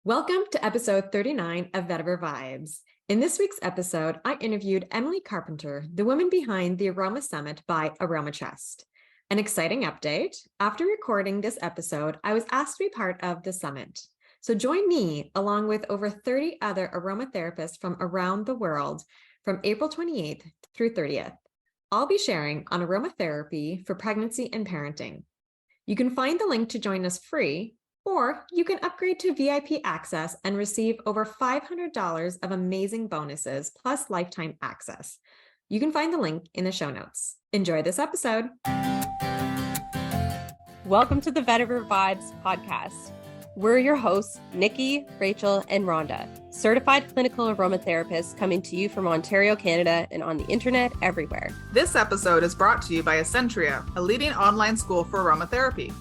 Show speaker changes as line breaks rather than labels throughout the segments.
Welcome to episode 39 of Vetiver Vibes. In this week's episode, I interviewed Emily Carpenter, the woman behind the Aroma Summit by Aroma Trust. An exciting update. After recording this episode, I was asked to be part of the summit. So join me, along with over 30 other aromatherapists from around the world, from April 28th through 30th. I'll be sharing on aromatherapy for pregnancy and parenting. You can find the link to join us free, or you can upgrade to VIP access and receive over $500 of amazing bonuses plus lifetime access. You can find the link in the show notes. Enjoy this episode.
Welcome to the Vetiver Vibes podcast. We're your hosts, Nikki, Rachel, and Rhonda, certified clinical aromatherapists coming to you from Ontario, Canada, and on the internet everywhere.
This episode is brought to you by Essentria, a leading online school for aromatherapy.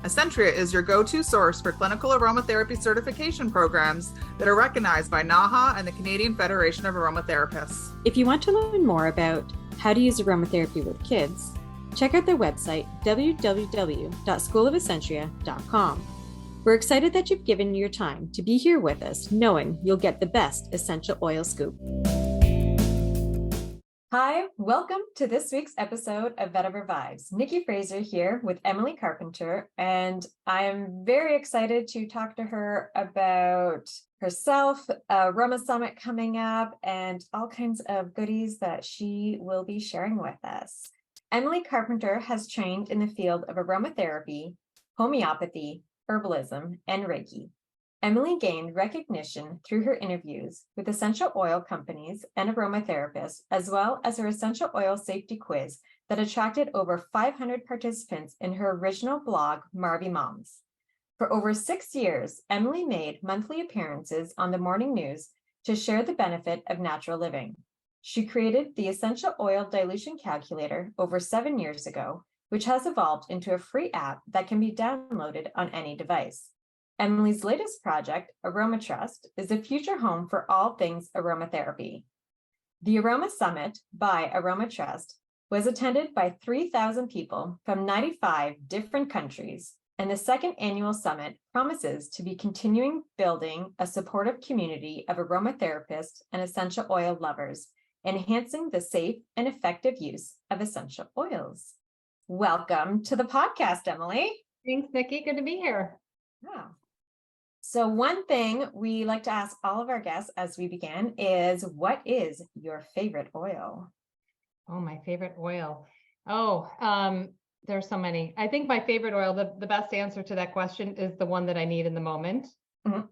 Essentria is your go-to source for clinical aromatherapy certification programs that are recognized by NAHA and the Canadian Federation of Aromatherapists.
If you want to learn more about how to use aromatherapy with kids, check out their website, www.schoolofessentria.com. We're excited that you've given your time to be here with us, knowing you'll get the best essential oil scoop. Hi, welcome to this week's episode of Vetiver Vibes. Nikki Fraser here with Emily Carpenter, and I'm very excited to talk to her about herself, Aroma Summit coming up, and all kinds of goodies that she will be sharing with us. Emily Carpenter has trained in the field of aromatherapy, homeopathy, herbalism, and Reiki. Emily gained recognition through her interviews with essential oil companies and aromatherapists, as well as her essential oil safety quiz that attracted over 500 participants in her original blog, Marby Moms. For over 6 years, Emily made monthly appearances on the morning news to share the benefit of natural living. She created the Essential Oil Dilution Calculator over 7 years ago, which has evolved into a free app that can be downloaded on any device. Emily's latest project, Aroma Trust, is a future home for all things aromatherapy. The Aroma Summit by Aroma Trust was attended by 3,000 people from 95 different countries, and the second annual summit promises to be continuing building a supportive community of aromatherapists and essential oil lovers, enhancing the safe and effective use of essential oils. Welcome to the podcast, Emily.
Thanks, Nikki. Good to be here.
Wow. So one thing we like to ask all of our guests as we begin is, what is your favorite oil?
Oh, my favorite oil. There's so many. I think my favorite oil, the best answer to that question is the one that I need in the moment. Mm-hmm.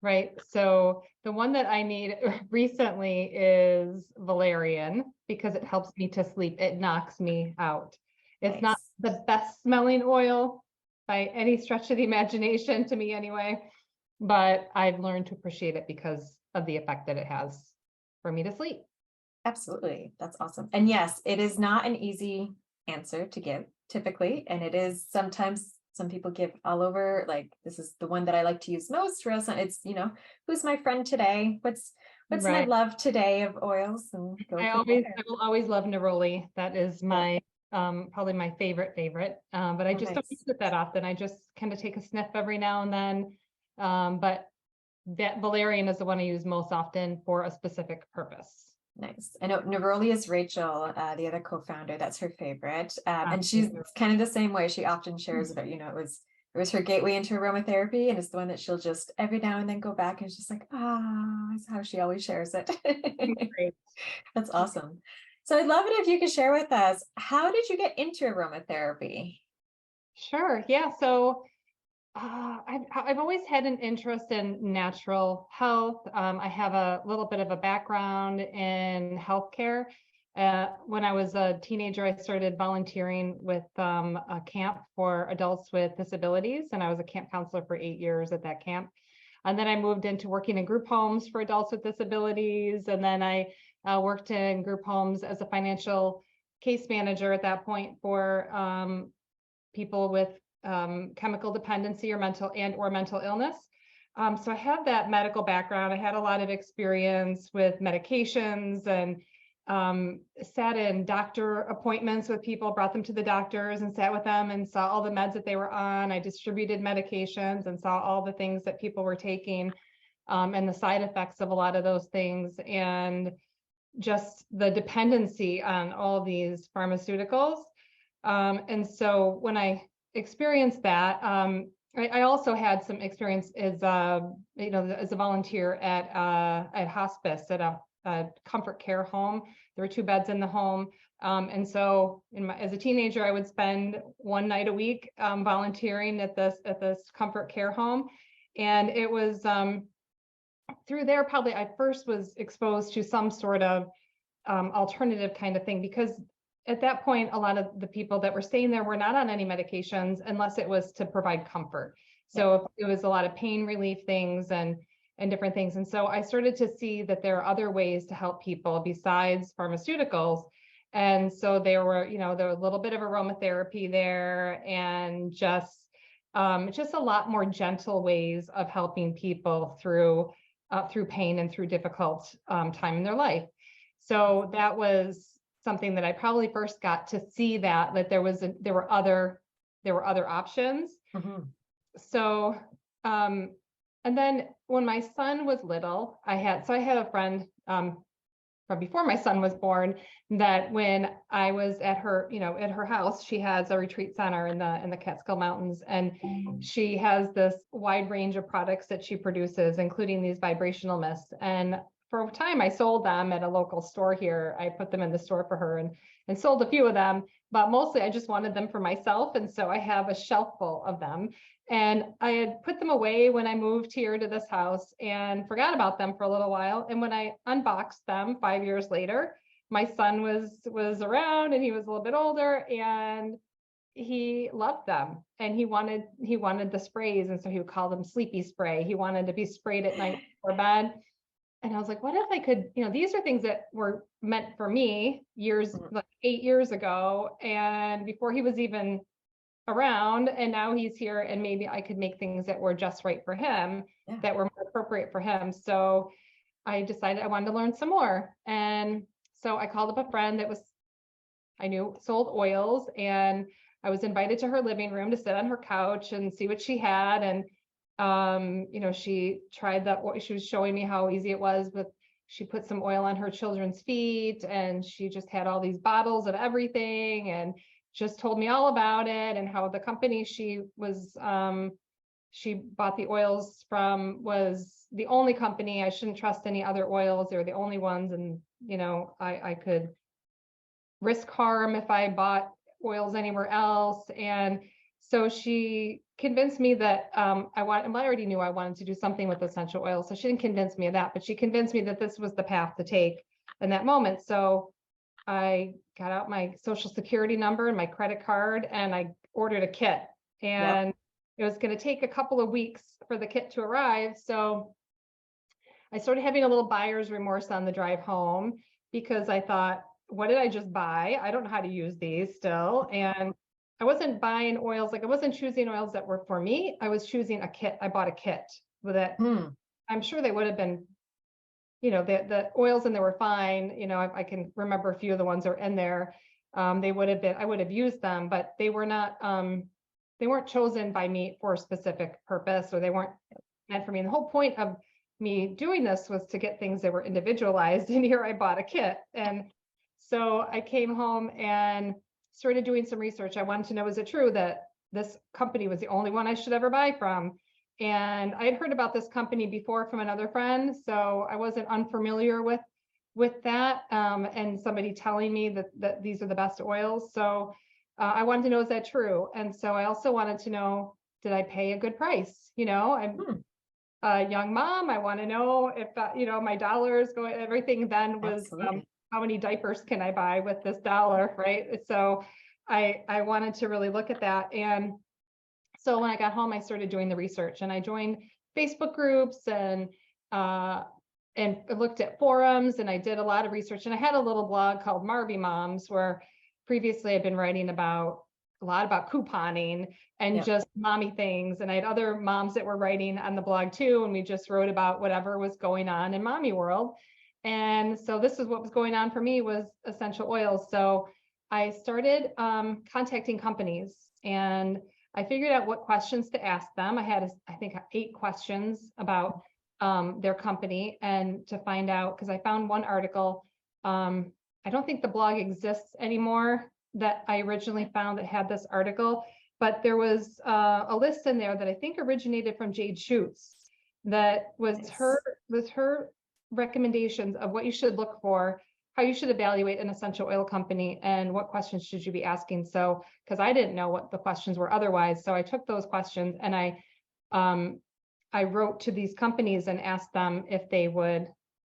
Right. So the one that I need recently is valerian because it helps me to sleep. It knocks me out. It's
Nice.
Not the best smelling oil by any stretch of the imagination to me anyway, but I've learned to appreciate it because of the effect that it has for me to sleep.
Absolutely. That's awesome. And yes, it is not an easy answer to give typically. And it is sometimes some people give all over, like, this is the one that I like to use most. For us, it's, who's my friend today? What's right. My love today of oils? And
I will always love neroli. That is my probably my favorite, but I just don't use it that often. I just kind of take a sniff every now and then. But that valerian is the one I use most often for a specific purpose.
Nice. I know neroli is Rachel, the other co-founder. That's her favorite. And she's kind of the same way. She often shares about, it was her gateway into aromatherapy, and it's the one that she'll just every now and then go back and she's like, that's how she always shares it.
Great.
That's awesome. So I'd love it if you could share with us, how did you get into aromatherapy?
Sure. Yeah. So I've always had an interest in natural health. I have a little bit of a background in healthcare. When I was a teenager, I started volunteering with a camp for adults with disabilities, and I was a camp counselor for 8 years at that camp. And then I moved into working in group homes for adults with disabilities, and then I worked in group homes as a financial case manager at that point for people with chemical dependency or mental illness. So I have that medical background. I had a lot of experience with medications and sat in doctor appointments with people, brought them to the doctors and sat with them and saw all the meds that they were on. I distributed medications and saw all the things that people were taking, and the side effects of a lot of those things, and just the dependency on all these pharmaceuticals. And so when I experienced that, I also had some experience as as a volunteer at hospice at a comfort care home. There were 2 beds in the home. And so as a teenager, I would spend one night a week volunteering at this comfort care home. And it was through there, probably I first was exposed to some sort of alternative kind of thing, because at that point, a lot of the people that were staying there were not on any medications unless it was to provide comfort. So it was a lot of pain relief things and different things. And so I started to see that there are other ways to help people besides pharmaceuticals. And so there were a little bit of aromatherapy there, and just a lot more gentle ways of helping people through pain and through difficult time in their life. So that was something that I probably first got to see, that there were other options.
Mm-hmm.
So, and then when my son was little, I had a friend from before my son was born, that when I was at her house, she has a retreat center in the Catskill Mountains, and she has this wide range of products that she produces, including these vibrational mists. And for a time I sold them at a local store here. I put them in the store for her and sold a few of them, but mostly I just wanted them for myself. And so I have a shelf full of them. And I had put them away when I moved here to this house and forgot about them for a little while. And when I unboxed them 5 years later, my son was around, and he was a little bit older, and he loved them, and he wanted the sprays. And so he would call them sleepy spray. He wanted to be sprayed at night before bed. And I was like, what if I could, these are things that were meant for me like 8 years ago, and before he was even around, and now he's here, and maybe I could make things that were just right for him, that were more appropriate for him. So I decided I wanted to learn some more. And so I called up a friend that I knew sold oils, and I was invited to her living room to sit on her couch and see what she had. And she tried that. She was showing me how easy it was, but she put some oil on her children's feet, and she just had all these bottles of everything, and just told me all about it, and how the company she bought the oils from was the only company. I shouldn't trust any other oils. They were the only ones. And, I could risk harm if I bought oils anywhere else. And so she convinced me that I already knew I wanted to do something with essential oils. So she didn't convince me of that, but she convinced me that this was the path to take in that moment. So I got out my social security number and my credit card, and I ordered a kit, and it was going to take a couple of weeks for the kit to arrive. So I started having a little buyer's remorse on the drive home, because I thought, what did I just buy? I don't know how to use these still. And I wasn't buying oils. Like, I wasn't choosing oils that were for me. I was choosing a kit. I bought a kit with it. I'm sure they would have been, the oils in there were fine. I can remember a few of the ones that were in there. I would have used them, but they were not, they weren't chosen by me for a specific purpose, or they weren't meant for me. And the whole point of me doing this was to get things that were individualized. And here I bought a kit. And so I came home and started doing some research. I wanted to know, is it true that this company was the only one I should ever buy from? And I had heard about this company before from another friend, so I wasn't unfamiliar with that, and somebody telling me that these are the best oils. So I wanted to know, is that true? And so I also wanted to know, did I pay a good price? I'm a young mom. I want to know if my dollars going, everything then was how many diapers can I buy with this dollar, right? So I wanted to really look at that. And so when I got home, I started doing the research, and I joined Facebook groups and looked at forums, and I did a lot of research. And I had a little blog called Marby Moms, where previously I'd been writing a lot about couponing and just mommy things. And I had other moms that were writing on the blog too. And we just wrote about whatever was going on in mommy world. And so this is what was going on for me, was essential oils. So I started contacting companies, and I figured out what questions to ask them. I had, I think, 8 questions about their company, and to find out, because I found one article, I don't think the blog exists anymore, that I originally found that had this article, but there was a list in there that I think originated from Jade Schutz, that was her recommendations of what you should look for, how you should evaluate an essential oil company, and what questions should you be asking. So, because I didn't know what the questions were otherwise, so I took those questions and I wrote to these companies and asked them if they would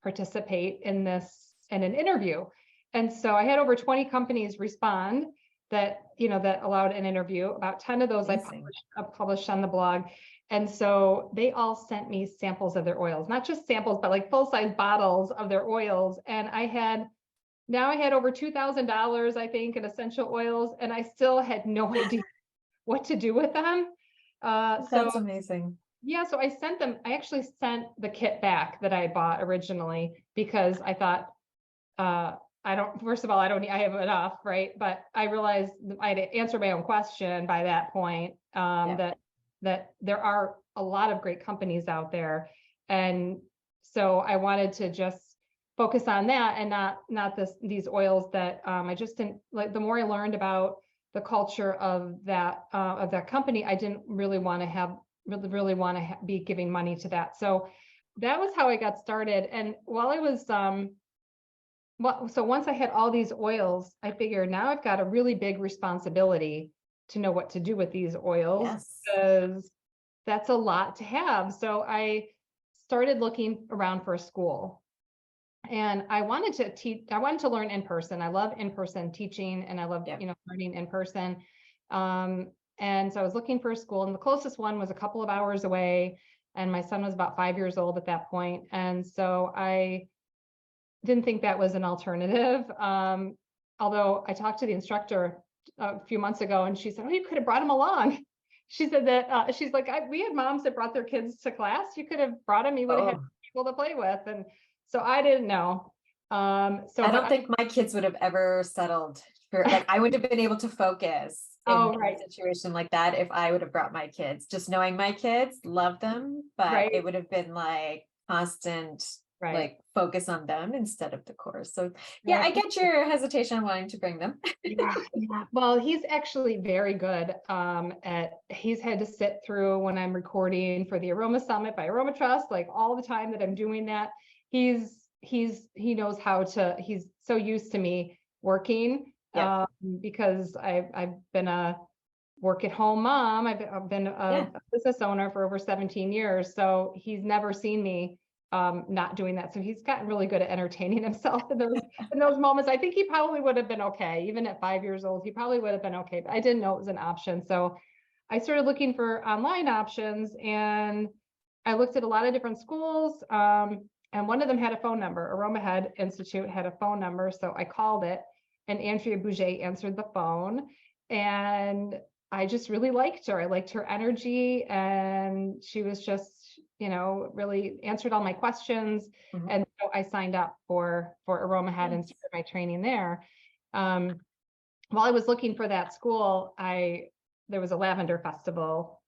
participate in an interview. And so I had over 20 companies respond that allowed an interview. About 10 of those I published on the blog. And so they all sent me samples of their oils, not just samples, but like full-size bottles of their oils. And I had over $2,000, I think, in essential oils, and I still had no idea what to do with them.
That's amazing.
Yeah, so I actually sent the kit back that I bought originally, because I thought, I have enough, right? But I realized I had to answer my own question by that point, that there are a lot of great companies out there. And so I wanted to just focus on that, and not these oils that I just didn't like. The more I learned about the culture of that company, I didn't really want to be giving money to that. So that was how I got started. And while I was so once I had all these oils, I figured now I've got a really big responsibility to know what to do with these oils, because that's a lot to have. So I started looking around for a school, and I wanted to teach. I wanted to learn in person. I love in-person teaching, and I love learning in person. And so I was looking for a school, and the closest one was a couple of hours away, and my son was about 5 years old at that point. And so I didn't think that was an alternative. Although I talked to the instructor a few months ago, and she said, "Oh, you could have brought him along." She said that she's like, we had moms that brought their kids to class. You could have brought him. You would have had people to play with. And so I didn't know. So
I don't think my kids would have ever settled for, like, I wouldn't have been able to focus in a situation like that if I would have brought my kids. Just knowing my kids, love them, but it would have been like constant, like, focus on them instead of the course. So yeah, I get your hesitation on wanting to bring them.
Yeah. Well, he's actually very good he's had to sit through when I'm recording for the Aroma Summit by AromaTrust, like all the time that I'm doing that. He knows how to, he's so used to me working because I've been a work at home mom. I've been a business owner for over 17 years. So he's never seen me not doing that. So he's gotten really good at entertaining himself in those moments. I think he probably would have been okay. Even at 5 years old, he probably would have been okay, but I didn't know it was an option. So I started looking for online options, and I looked at a lot of different schools. And one of them had a phone number. Aroma Head Institute had a phone number. So I called it, and Andrea Bouget answered the phone, and I just really liked her. I liked her energy, and she was just, really answered all my questions. Mm-hmm. And so I signed up for Aroma Head and started my training there. While I was looking for that school, there was a lavender festival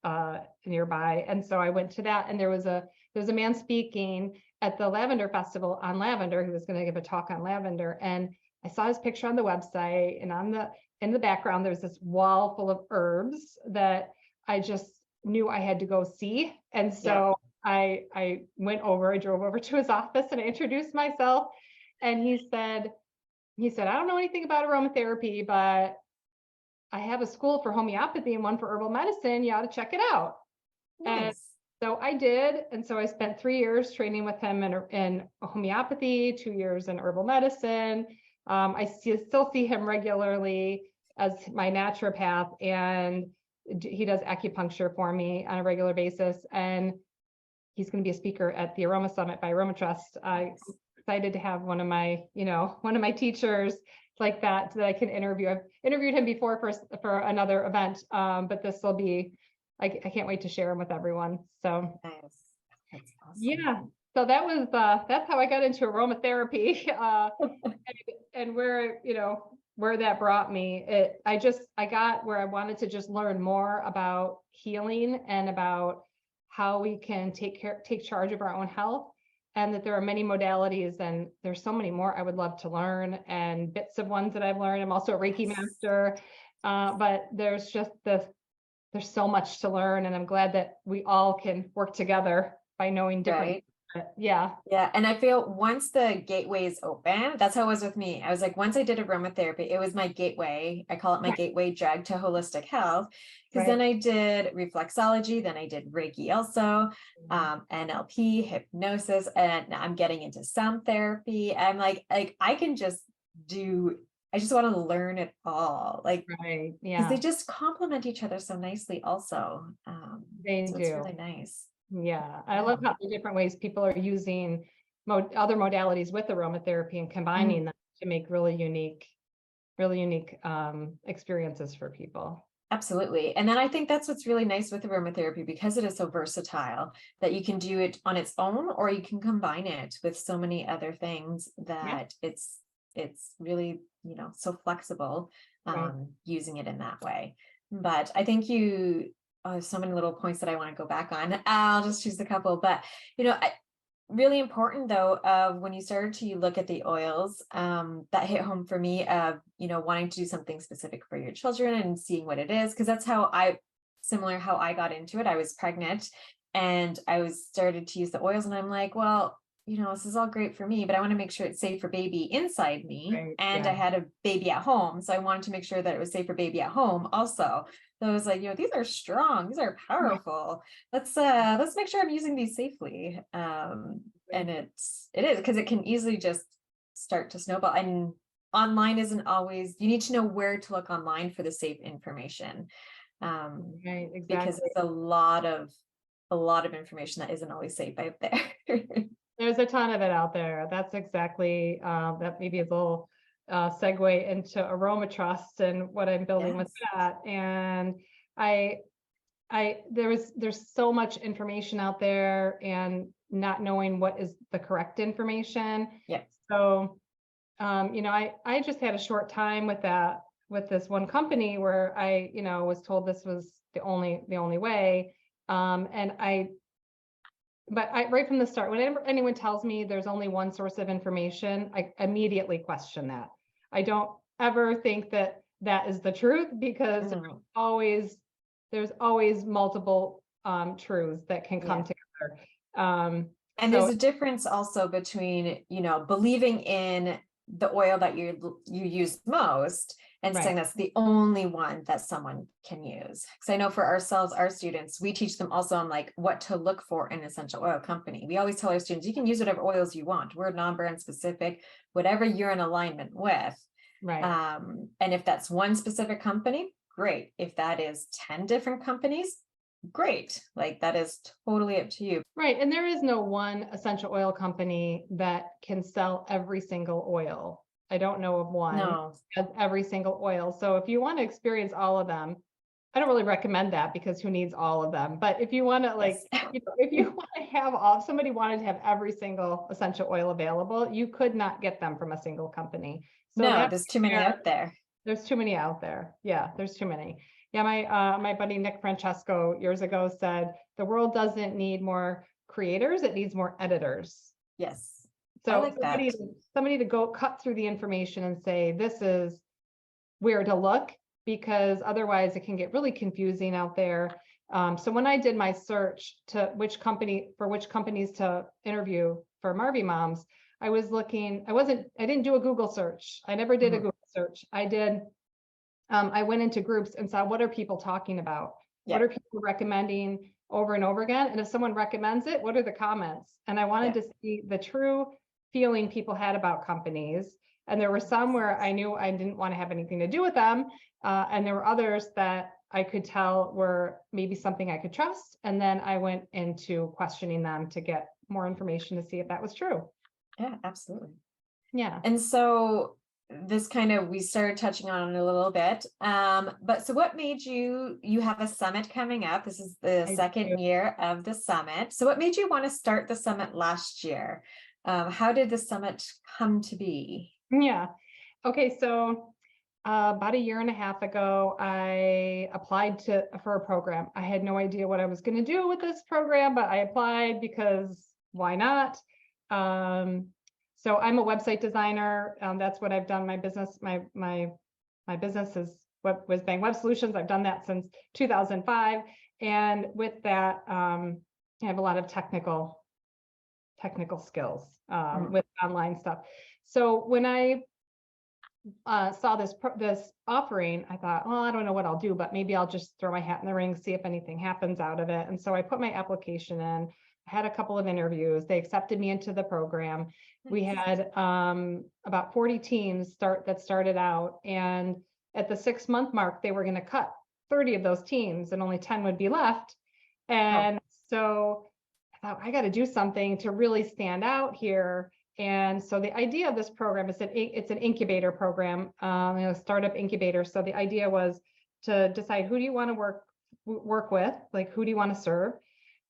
nearby. And so I went to that, and there was a man speaking at the lavender festival on lavender, who was going to give a talk on lavender. And I saw his picture on the website, and in the background, there's this wall full of herbs that I just knew I had to go see. And so I drove over to his office, and I introduced myself, and he said, I don't know anything about aromatherapy, but I have a school for homeopathy and one for herbal medicine. You ought to check it out. Nice. And so I did. And so I spent 3 years training with him in homeopathy, 2 years in herbal medicine. I still see him regularly as my naturopath, and he does acupuncture for me on a regular basis. And he's going to be a speaker at the Aroma Summit by AromaTrust. I'm excited to have one of my teachers like that I can interview. I've interviewed him before for another event, but this will be, I can't wait to share him with everyone. So
nice. That's awesome.
Yeah. So that was that's how I got into aromatherapy, and where where that brought me. I got where I wanted to just learn more about healing and about how we can take charge of our own health, and that there are many modalities, and there's so many more I would love to learn, and bits of ones that I've learned. I'm also a Reiki master, but there's so much to learn, and I'm glad that we all can work together by knowing different.
Right.
Yeah.
Yeah. And I feel once the gateway is open, that's how it was with me. I was like, once I did aromatherapy, it was my gateway. I call it my gateway drug to holistic health. Because then I did reflexology, then I did Reiki also, NLP, hypnosis, and now I'm getting into sound therapy. I'm like I can just I just want to learn it all. Like, because they just complement each other so nicely also.
They
so
do.
It's really nice.
Yeah, I love how the different ways people are using other modalities with aromatherapy and combining them to make really unique experiences for people.
Absolutely. And then I think that's what's really nice with aromatherapy, because it is so versatile, that you can do it on its own, or you can combine it with so many other things, that it's really, so flexible, using it in that way. But I think so many little points that I want to go back on. I'll just choose a couple, but really important though, when you started to look at the oils, that hit home for me of, wanting to do something specific for your children and seeing what it is. Cause that's how I got into it. I was pregnant and I started to use the oils, and I'm like, well, this is all great for me, but I want to make sure it's safe for baby inside me. And I had a baby at home. So I wanted to make sure that it was safe for baby at home also. So I was like, these are strong, these are powerful. Let's make sure I'm using these safely. And it is, because it can easily just start to snowball. And online isn't always, you need to know where to look online for the safe information. Because it's a lot of information that isn't always safe out there.
There's a ton of it out there. That's exactly that. Maybe a little segue into AromaTrust and what I'm building with that. And there's so much information out there, and not knowing what is the correct information. So I just had a short time with this one company where I was told this was the only way, but right from the start, whenever anyone tells me there's only one source of information, I immediately question that. I don't ever think that is the truth, because there's always multiple truths that can come together.
And there's a difference also between, believing in the oil that you use most and saying that's the only one that someone can use. Because I know for ourselves, our students, we teach them also on like what to look for in an essential oil company. We always tell our students, you can use whatever oils you want. We're non-brand specific, whatever you're in alignment with. And if that's one specific company, great. If that is 10 different companies, great. Like, that is totally up to you.
And there is no one essential oil company that can sell every single oil. I don't know of one that has every single oil. So if you want to experience all of them, I don't really recommend that, because who needs all of them? But if you want to if you want to have somebody wanted to have every single essential oil available, you could not get them from a single company. So
there's too many out there.
There's too many out there. Yeah, there's too many. Yeah, my buddy Nick Francesco years ago said, the world doesn't need more creators, it needs more editors.
Yes.
So somebody to go cut through the information and say, this is where to look, because otherwise it can get really confusing out there. So when I did my search to which companies to interview for Marby Moms, I was looking, I didn't do a Google search. I never did a Google search. I went into groups and saw, what are people talking about? What are people recommending over and over again? And if someone recommends it, what are the comments? And I wanted to see the true feeling people had about companies. And there were some where I knew I didn't want to have anything to do with them. And there were others that I could tell were maybe something I could trust. And then I went into questioning them to get more information to see if that was true.
Yeah, absolutely.
Yeah.
And so this kind of, we started touching on it a little bit. But so what made you have a summit coming up? This is the second year of the summit. So what made you want to start the summit last year? How did the summit come to be?
Yeah. Okay. So about a year and a half ago, I applied for a program. I had no idea what I was going to do with this program, but I applied because why not? So I'm a website designer. That's what I've done. My business, my business is Whiz-Bang Web Solutions. I've done that since 2005, and with that, I have a lot of technical skills with online stuff. So when I saw this offering, I thought, well, I don't know what I'll do, but maybe I'll just throw my hat in the ring, see if anything happens out of it. And so I put my application in. I had a couple of interviews. They accepted me into the program. We had about 40 teams that started out, and at the 6-month mark, they were going to cut 30 of those teams, and only 10 would be left. And so I thought, I got to do something to really stand out here. And so the idea of this program is that it's an incubator program, a startup incubator. So the idea was to decide, who do you want to work with? Like, who do you want to serve?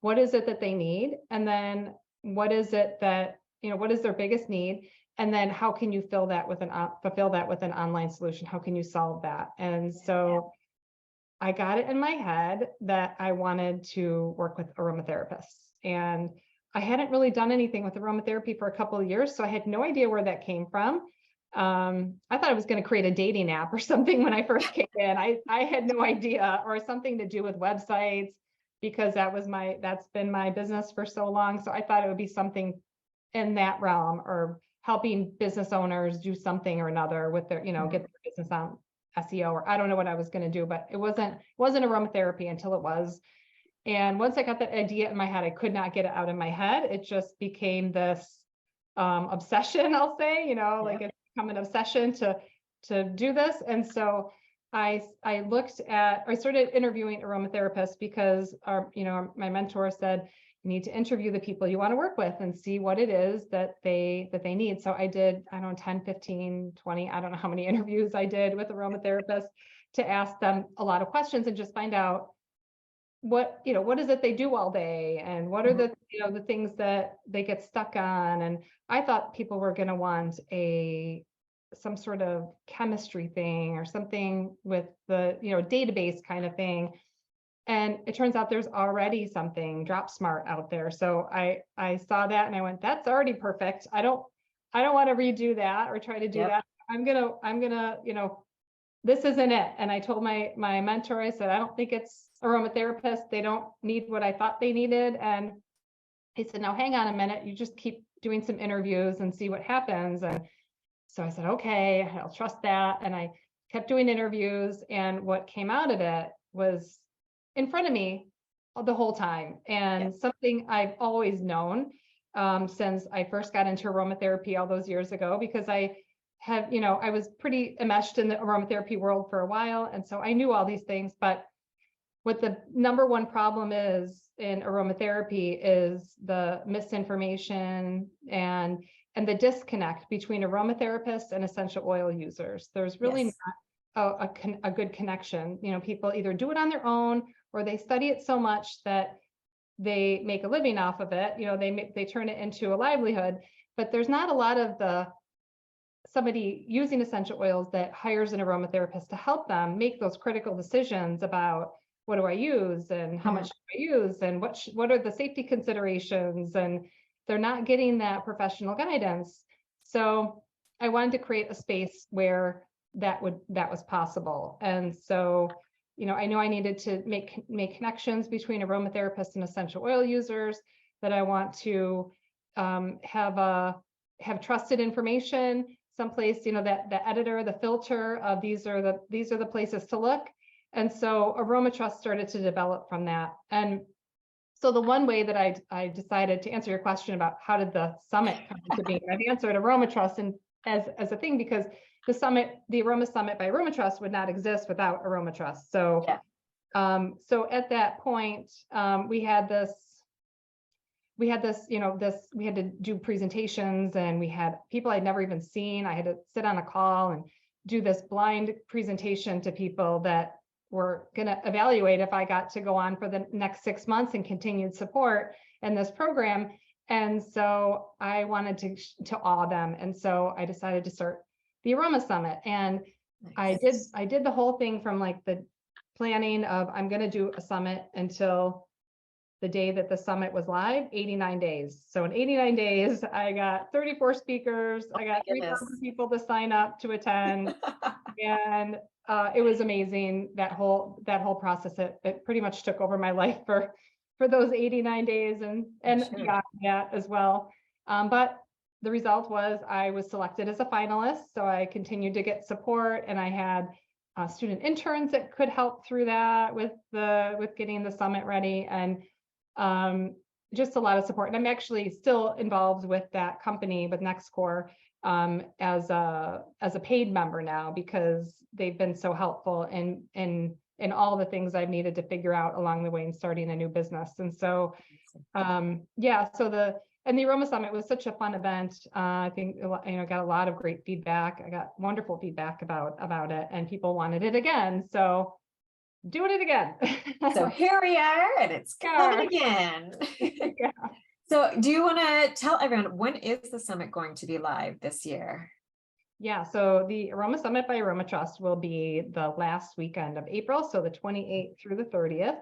What is it that they need? And then what is it that, what is their biggest need? And then how can you fulfill that with an online solution? How can you solve that? And so I got it in my head that I wanted to work with aromatherapists. And I hadn't really done anything with aromatherapy for a couple of years, so I had no idea where that came from. I thought I was going to create a dating app or something when I first came in. I had no idea, or something to do with websites, because that's been my business for so long. So I thought it would be something in that realm, or helping business owners do something or another with their, get their business on SEO, or I don't know what I was going to do, but it wasn't aromatherapy until it was. And once I got that idea in my head, I could not get it out of my head. It just became this obsession, I'll say, like it's become an obsession to do this. And so I started interviewing aromatherapists, because my mentor said, you need to interview the people you want to work with and see what it is that they need. So I did, 10, 15, 20, I don't know how many interviews I did with aromatherapists, to ask them a lot of questions and just find out what is it they do all day, and what are the things that they get stuck on. And I thought people were going to want some sort of chemistry thing, or something with the database kind of thing. And it turns out there's already something, DropSmart, out there. So I saw that and I went, that's already perfect. I don't want to redo that or try to do that. I'm gonna this isn't it. And I told my mentor, I said, I don't think it's aromatherapists. They don't need what I thought they needed. And he said, no, hang on a minute. You just keep doing some interviews and see what happens. And so I said, okay, I'll trust that. And I kept doing interviews. And what came out of it was in front of me the whole time. And something I've always known since I first got into aromatherapy all those years ago, because I was pretty enmeshed in the aromatherapy world for a while. And so I knew all these things, but what the number one problem is in aromatherapy is the misinformation and the disconnect between aromatherapists and essential oil users. There's really not a good connection. People either do it on their own, or they study it so much that they make a living off of it. They turn it into a livelihood, but there's not a lot of somebody using essential oils that hires an aromatherapist to help them make those critical decisions about, what do I use, and how much do I use, and what are the safety considerations, and they're not getting that professional guidance. So I wanted to create a space where that was possible. And so, I knew I needed to make connections between aromatherapists and essential oil users, that I want to have trusted information someplace, that the editor, the filter of these are the places to look. And so AromaTrust started to develop from that. And so the one way that I decided to answer your question about how did the summit come into being, I've answered AromaTrust and as a thing, because the Aroma Summit by AromaTrust would not exist without AromaTrust. So, so at that point, we had this we had this, we had to do presentations, and we had people I'd never even seen. I had to sit on a call and do this blind presentation to people that were going to evaluate if I got to go on for the next 6 months and continued support in this program. And so I wanted to awe them. And so I decided to start the Aroma Summit. And
Nice.
I did the whole thing from like the planning of I'm going to do a summit until the day that the summit was live, 89 days. So in 89 days, I got 34 speakers. I got 3,000 people to sign up to attend. And it was amazing. That whole process, it pretty much took over my life for those 89 days and
Sure.
beyond that as well. But the result was I was selected as a finalist. So I continued to get support, and I had student interns that could help through that with getting the summit ready, and just a lot of support. And I'm actually still involved with that company, with NextCore, as a paid member now, because they've been so helpful in all the things I've needed to figure out along the way in starting a new business. And so, the Aroma Summit was such a fun event. I think, got a lot of great feedback. I got wonderful feedback about it, and people wanted it again. So doing it again.
So here we are, and it's coming again.
Yeah.
So do you want to tell everyone, when is the summit going to be live this year?
Yeah, so the Aroma Summit by AromaTrust will be the last weekend of April, so the 28th through the 30th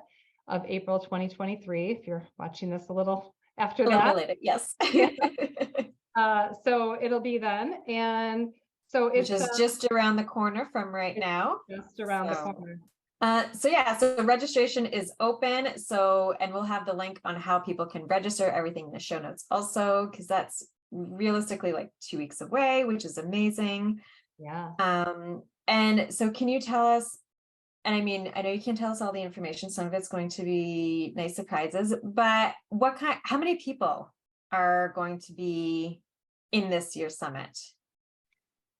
of April 2023, if you're watching this a little after that.
Later, yes.
So it'll be then, and so it's
just around the corner from right now.
Just around the corner.
So registration is open. And we'll have the link on how people can register, everything in the show notes also, because that's realistically like 2 weeks away, which is amazing.
Yeah.
And so can you tell us, and I mean, I know you can't tell us all the information, some of it's going to be nice surprises, but how many people are going to be in this year's summit?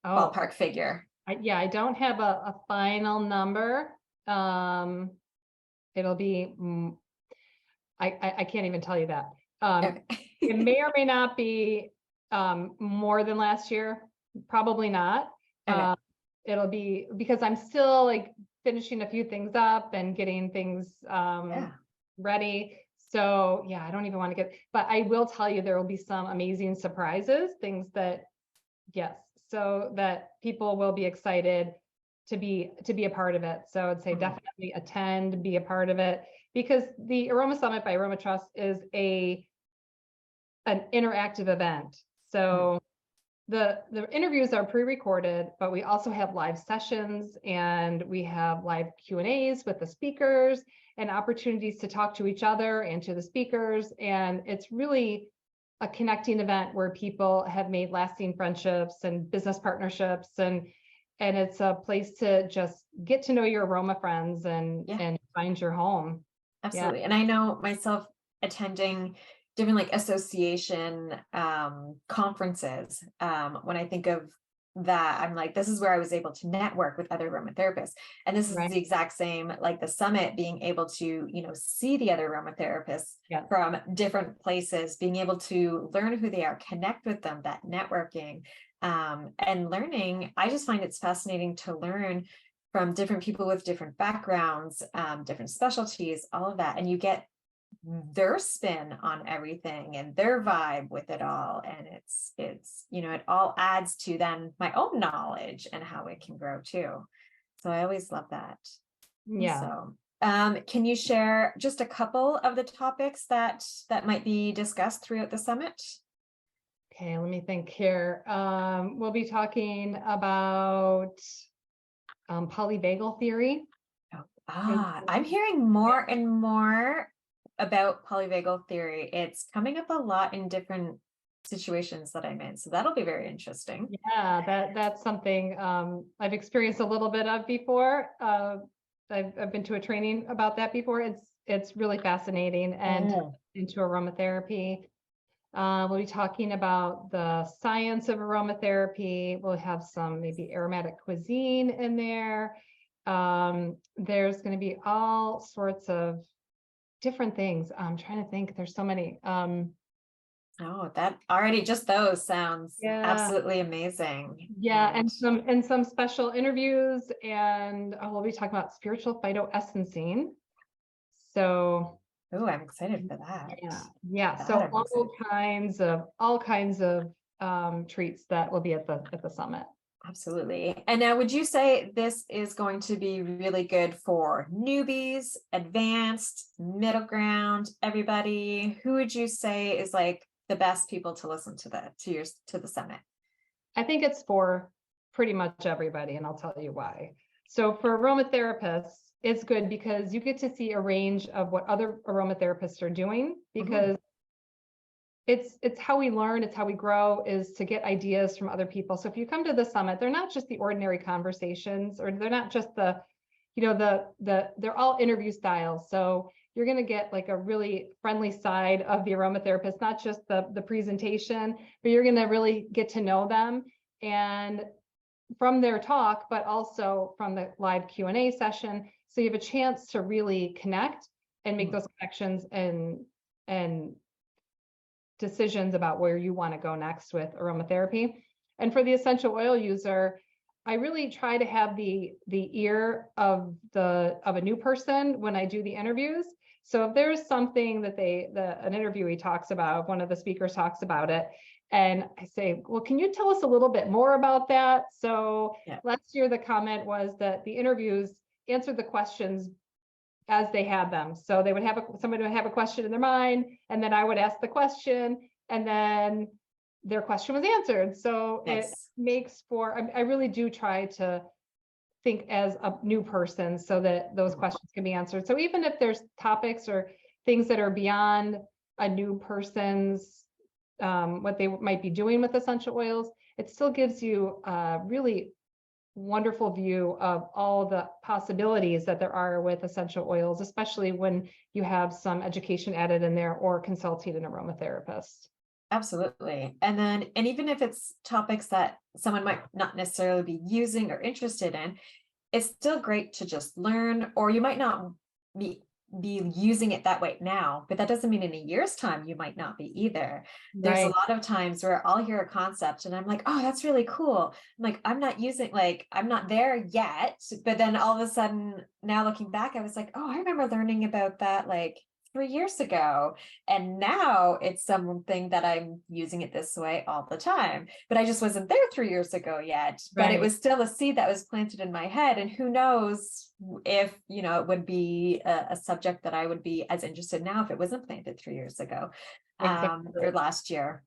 Ballpark figure.
I don't have a final number. It'll be, I can't even tell you that.
Okay.
It may or may not be more than last year. Probably not.
Okay.
It'll be, because I'm still like finishing a few things up and getting things ready. So I don't even want to but I will tell you, there will be some amazing surprises, things that, so that people will be excited to be a part of it. So I'd say definitely attend, be a part of it, because the Aroma Summit by AromaTrust is an interactive event. So the interviews are pre-recorded, but we also have live sessions, and we have live Q&As with the speakers and opportunities to talk to each other and to the speakers. And it's really a connecting event where people have made lasting friendships and business partnerships, and it's a place to just get to know your aroma friends and find your home.
Absolutely. And I know myself attending different like association conferences. When I think of that, I'm like, this is where I was able to network with other aromatherapists. And this is the exact same, like the summit, being able to, see the other aromatherapists from different places, being able to learn who they are, connect with them, that networking, and learning. I just find it's fascinating to learn from different people with different backgrounds, different specialties, all of that. And you get their spin on everything and their vibe with it all. And it's, it all adds to then my own knowledge and how it can grow too. So I always love that.
Yeah.
So, can you share just a couple of the topics that might be discussed throughout the summit?
Okay, let me think here. We'll be talking about polyvagal theory.
I'm hearing more and more about polyvagal theory. It's coming up a lot in different situations that I'm in, so that'll be very interesting.
Yeah, that's something I've experienced a little bit of before. I've been to a training about that before. It's really fascinating, and into aromatherapy. We'll be talking about the science of aromatherapy. We'll have some maybe aromatic cuisine in there. There's going to be all sorts of different things. I'm trying to think. There's so many.
Oh, that already, just those sounds
Yeah.
absolutely amazing.
Yeah, and some special interviews, and we'll be talking about spiritual PhytoEssencing. So
Oh, I'm excited for that.
yeah.
That
So
I'm excited.
all kinds of treats that will be at the summit.
Absolutely. And now, would you say this is going to be really good for newbies, advanced, middle ground, everybody? Who would you say is like the best people to listen to the summit?
I think it's for pretty much everybody, and I'll tell you why. So for aromatherapists, it's good because you get to see a range of what other aromatherapists are doing, because it's how we learn, it's how we grow, is to get ideas from other people. So if you come to the summit, they're not just the ordinary conversations, or they're not just they're all interview styles. So you're going to get like a really friendly side of the aromatherapist, not just the presentation, but you're going to really get to know them, and from their talk, but also from the live Q&A session. So you have a chance to really connect and make those connections and decisions about where you want to go next with aromatherapy. And for the essential oil user, I really try to have the ear of a new person when I do the interviews. So if there's something that an interviewee talks about, one of the speakers talks about it, and I say, well, can you tell us a little bit more about that? So last year, the comment was that the interviews answered the questions as they had them. So they would have somebody would have a question in their mind, and then I would ask the question, and then their question was answered. So it makes for, I really do try to think as a new person so that those questions can be answered. So even if there's topics or things that are beyond a new person's, what they might be doing with essential oils, it still gives you a really wonderful view of all the possibilities that there are with essential oils, especially when you have some education added in there or consulting an aromatherapist.
Absolutely. And even if it's topics that someone might not necessarily be using or interested in, it's still great to just learn, or you might not be using it that way now, but that doesn't mean in a year's time you might not be either. There's a lot of times where I'll hear a concept and I'm like, oh, that's really cool. I'm like, I'm not there yet. But then all of a sudden, now looking back, I was like, oh, I remember learning about that like 3 years ago. And now it's something that I'm using it this way all the time. But I just wasn't there 3 years ago yet. But it was still a seed that was planted in my head. And who knows if, it would be a subject that I would be as interested now if it wasn't planted 3 years ago or last year.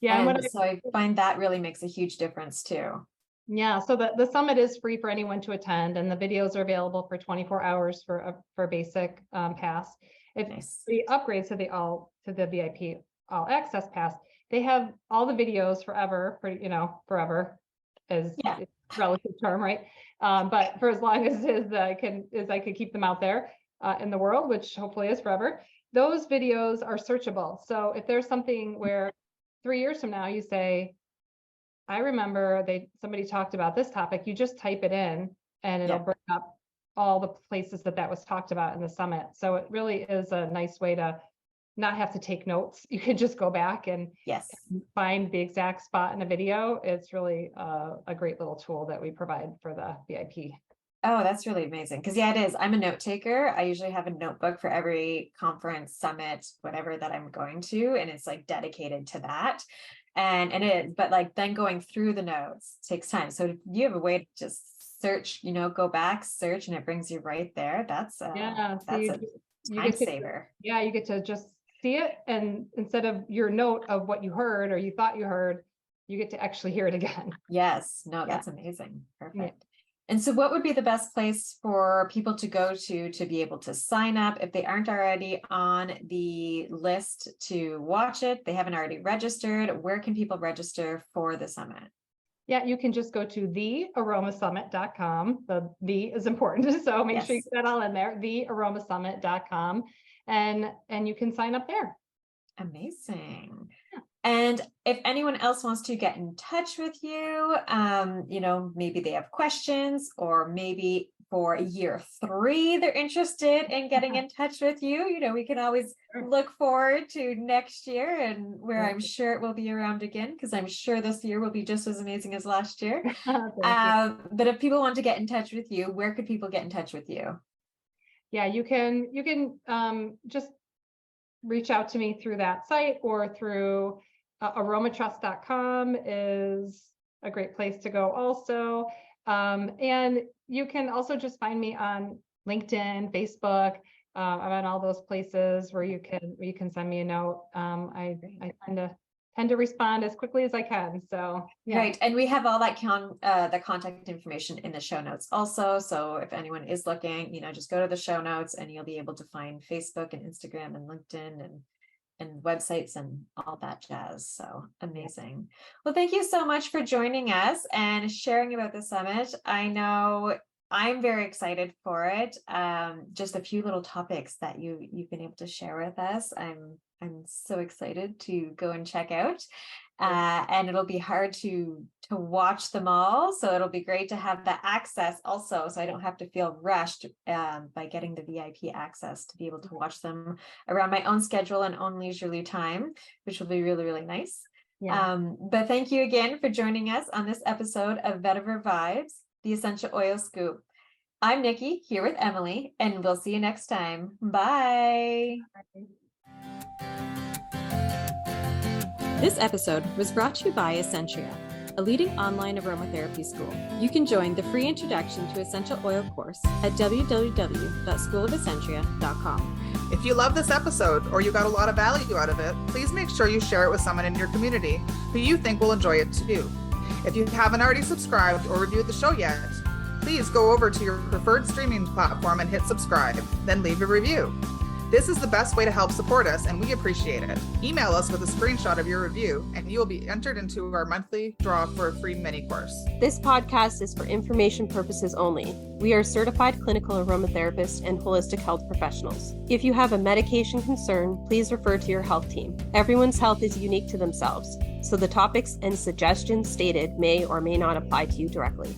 Yeah. And so I find that really makes a huge difference too.
Yeah, so the summit is free for anyone to attend, and the videos are available for 24 hours for basic pass. If the upgrades to the VIP all access pass, they have all the videos forever, forever is a relative term, right? But for as long as I could keep them out there in the world, which hopefully is forever, those videos are searchable. So if there's something where 3 years from now you say, I remember somebody talked about this topic, you just type it in and it'll bring up all the places that was talked about in the summit. So it really is a nice way to not have to take notes. You can just go back and find the exact spot in a video. It's really a great little tool that we provide for the VIP.
Oh, that's really amazing. Because it is. I'm a note taker. I usually have a notebook for every conference, summit, whatever that I'm going to, and it's like dedicated to that. And it is, but like then going through the notes takes time. So if you have a way to just search, go back, search, and it brings you right there. That's a time saver.
You get to just see it, and instead of your note of what you heard or you thought you heard, you get to actually hear it again.
Yes, no, that's amazing. Perfect. Yeah. And so what would be the best place for people to go to be able to sign up if they aren't already on the list to watch it? They haven't already registered. Where can people register for the summit?
Yeah, you can just go to thearomasummit.com. The is important, so make sure you get that all in there, thearomasummit.com, and you can sign up there.
Amazing. And if anyone else wants to get in touch with you, maybe they have questions, or maybe for year 3, they're interested in getting in touch with you, we can always look forward to next year, and where I'm sure it will be around again, because I'm sure this year will be just as amazing as last year. But if people want to get in touch with you, where could people get in touch with you?
Yeah, you can just reach out to me through that site, or through aromatrust.com is a great place to go also. And you can also just find me on LinkedIn, Facebook. I'm on all those places where you can send me a note. I tend to respond as quickly as I can. So yeah.
Right. And we have all that the contact information in the show notes also. So if anyone is looking, just go to the show notes and you'll be able to find Facebook and Instagram and LinkedIn and websites and all that jazz. So amazing. Well, thank you so much for joining us and sharing about the summit. I know I'm very excited for it. Just a few little topics that you've been able to share with us. I'm so excited to go and check out. And it'll be hard to watch them all. So it'll be great to have the access also, so I don't have to feel rushed by getting the VIP access to be able to watch them around my own schedule and own leisurely time, which will be really, really nice. Yeah. But thank you again for joining us on this episode of Vetiver Vibes, the Essential Oil Scoop. I'm Nikki, here with Emily, and we'll see you next time. Bye.
This episode was brought to you by Essentria, a leading online aromatherapy school. You can join the free Introduction to Essential Oil course at www.schoolofessentria.com.
If you love this episode or you got a lot of value out of it, please make sure you share it with someone in your community who you think will enjoy it too. If you haven't already subscribed or reviewed the show yet, please go over to your preferred streaming platform and hit subscribe, then leave a review. This is the best way to help support us, and we appreciate it. Email us with a screenshot of your review, and you will be entered into our monthly draw for a free mini course.
This podcast is for information purposes only. We are certified clinical aromatherapists and holistic health professionals. If you have a medication concern, please refer to your health team. Everyone's health is unique to themselves, so the topics and suggestions stated may or may not apply to you directly.